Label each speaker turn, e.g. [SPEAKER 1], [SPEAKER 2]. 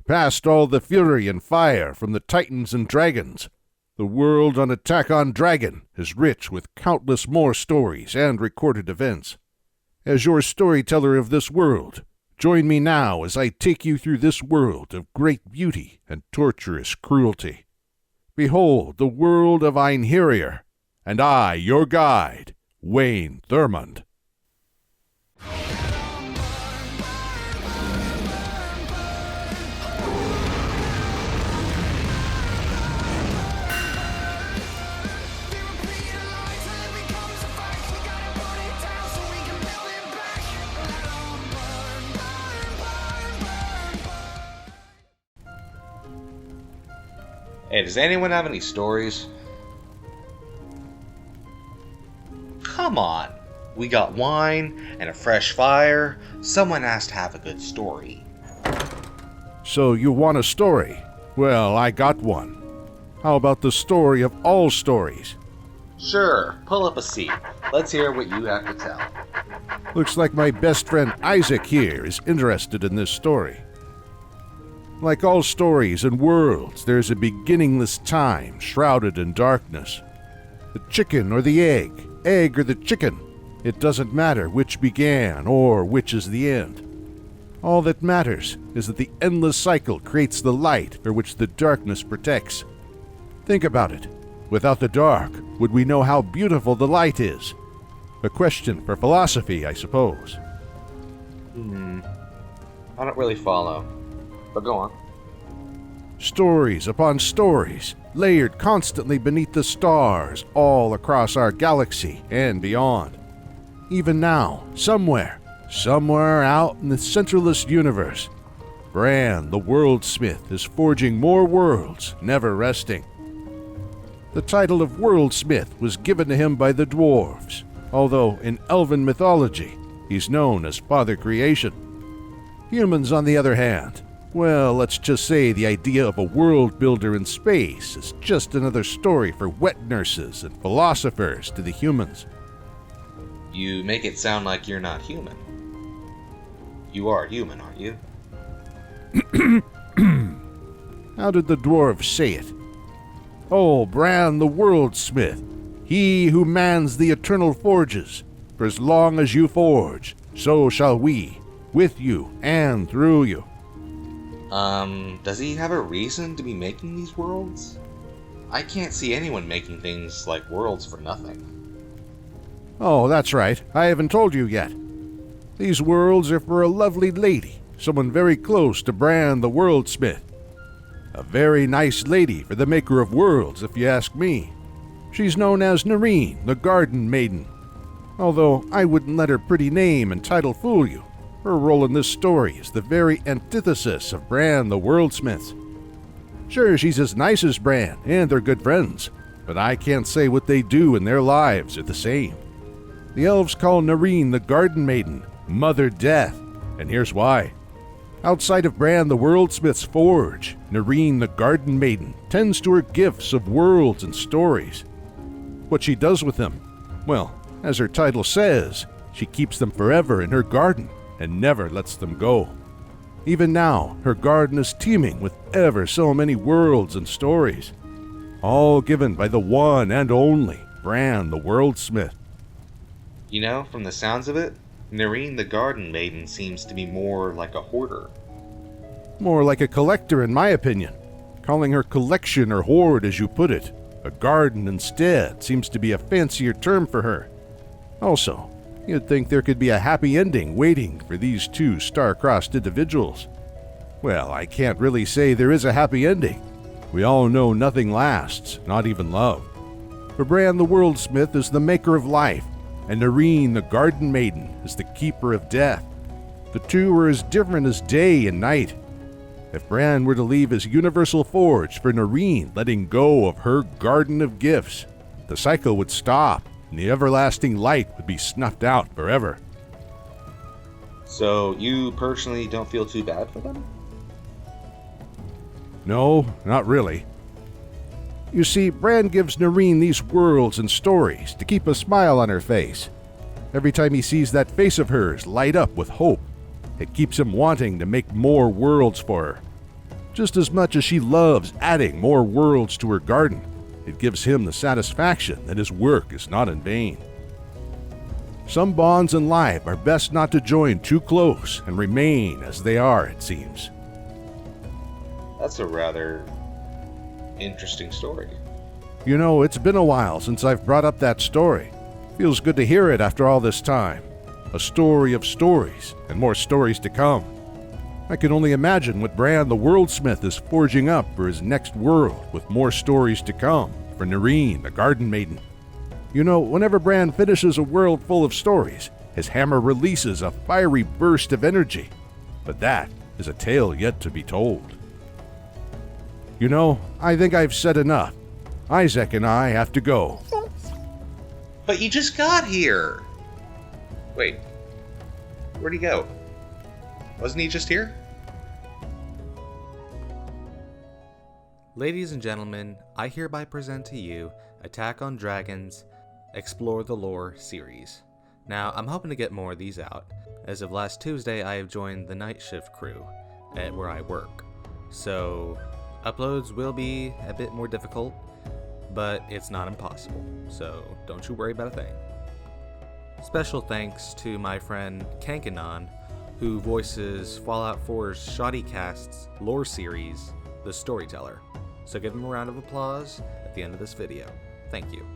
[SPEAKER 1] past all the fury and fire from the titans and dragons. The world on Attack on Dragon is rich with countless more stories and recorded events. As your storyteller of this world, join me now as I take you through this world of great beauty and torturous cruelty. Behold the world of Einherjar, and I, your guide, Wayne Thurmond.
[SPEAKER 2] Hey, does anyone have any stories? Come on. We got wine and a fresh fire. Someone has to have a good story.
[SPEAKER 1] So you want a story? Well, I got one. How about the story of all stories?
[SPEAKER 2] Sure, pull up a seat. Let's hear what you have to tell.
[SPEAKER 1] Looks like my best friend Isaac here is interested in this story. Like all stories and worlds, there's a beginningless time shrouded in darkness. The chicken or the egg or the chicken, it doesn't matter which began or which is the end. All that matters is that the endless cycle creates the light for which the darkness protects. Think about it. Without the dark, would we know how beautiful the light is? A question for philosophy, I suppose.
[SPEAKER 2] I don't really follow. But go on.
[SPEAKER 1] Stories upon stories, layered constantly beneath the stars all across our galaxy and beyond. Even now, somewhere out in the centralist universe, Bran, the worldsmith, is forging more worlds, never resting. The title of worldsmith was given to him by the dwarves, although in elven mythology, he's known as Father Creation. Humans, on the other hand, well, let's just say the idea of a world builder in space is just another story for wet nurses and philosophers to the humans.
[SPEAKER 2] You make it sound like you're not human. You are human, aren't you?
[SPEAKER 1] How did the dwarves say it? Oh, Bran the worldsmith, he who mans the eternal forges, for as long as you forge, so shall we, with you and through you.
[SPEAKER 2] Does he have a reason to be making these worlds? I can't see anyone making things like worlds for nothing.
[SPEAKER 1] Oh, that's right. I haven't told you yet. These worlds are for a lovely lady, someone very close to Bran the worldsmith. A very nice lady for the maker of worlds, if you ask me. She's known as Narine, the Garden Maiden. Although I wouldn't let her pretty name and title fool you. Her role in this story is the very antithesis of Bran the worldsmith's. Sure, she's as nice as Bran, and they're good friends, but I can't say what they do in their lives are the same. The elves call Narine the Garden Maiden Mother Death, and here's why. Outside of Bran the worldsmith's forge, Narine the Garden Maiden tends to her gifts of worlds and stories. What she does with them? Well, as her title says, she keeps them forever in her garden and never lets them go. Even now, her garden is teeming with ever so many worlds and stories, all given by the one and only Bran the worldsmith.
[SPEAKER 2] You know, from the sounds of it, Narine the Garden Maiden seems to be more like a hoarder.
[SPEAKER 1] More like a collector, in my opinion. Calling her collection or hoard, as you put it, a garden instead, seems to be a fancier term for her. Also, you'd think there could be a happy ending waiting for these two star-crossed individuals. Well, I can't really say there is a happy ending. We all know nothing lasts, not even love. For Bran the worldsmith is the maker of life, and Narine the Garden Maiden is the keeper of death. The two are as different as day and night. If Bran were to leave his universal forge for Narine letting go of her garden of gifts, the cycle would stop, and the everlasting light would be snuffed out forever.
[SPEAKER 2] So you personally don't feel too bad for them?
[SPEAKER 1] No, not really. You see, Bran gives Narine these worlds and stories to keep a smile on her face. Every time he sees that face of hers light up with hope, it keeps him wanting to make more worlds for her. Just as much as she loves adding more worlds to her garden, it gives him the satisfaction that his work is not in vain. Some bonds in life are best not to join too close and remain as they are, it seems.
[SPEAKER 2] That's a rather interesting story.
[SPEAKER 1] You know, it's been a while since I've brought up that story. Feels good to hear it after all this time. A story of stories, and more stories to come. I can only imagine what Bran the Worldsmith is forging up for his next world, with more stories to come for Narine, the Garden Maiden. You know, whenever Bran finishes a world full of stories, his hammer releases a fiery burst of energy. But that is a tale yet to be told. You know, I think I've said enough. Isaac and I have to go.
[SPEAKER 2] But you just got here! Wait, where'd he go? Wasn't he just here?
[SPEAKER 3] Ladies and gentlemen, I hereby present to you Attack on Dragons Explore the Lore series. Now, I'm hoping to get more of these out. As of last Tuesday, I have joined the night shift crew at where I work. So, uploads will be a bit more difficult, but it's not impossible. So, don't you worry about a thing. Special thanks to my friend Kankanon, who voices Fallout 4's Shoddycast's lore series, The Storyteller. So give him a round of applause at the end of this video. Thank you.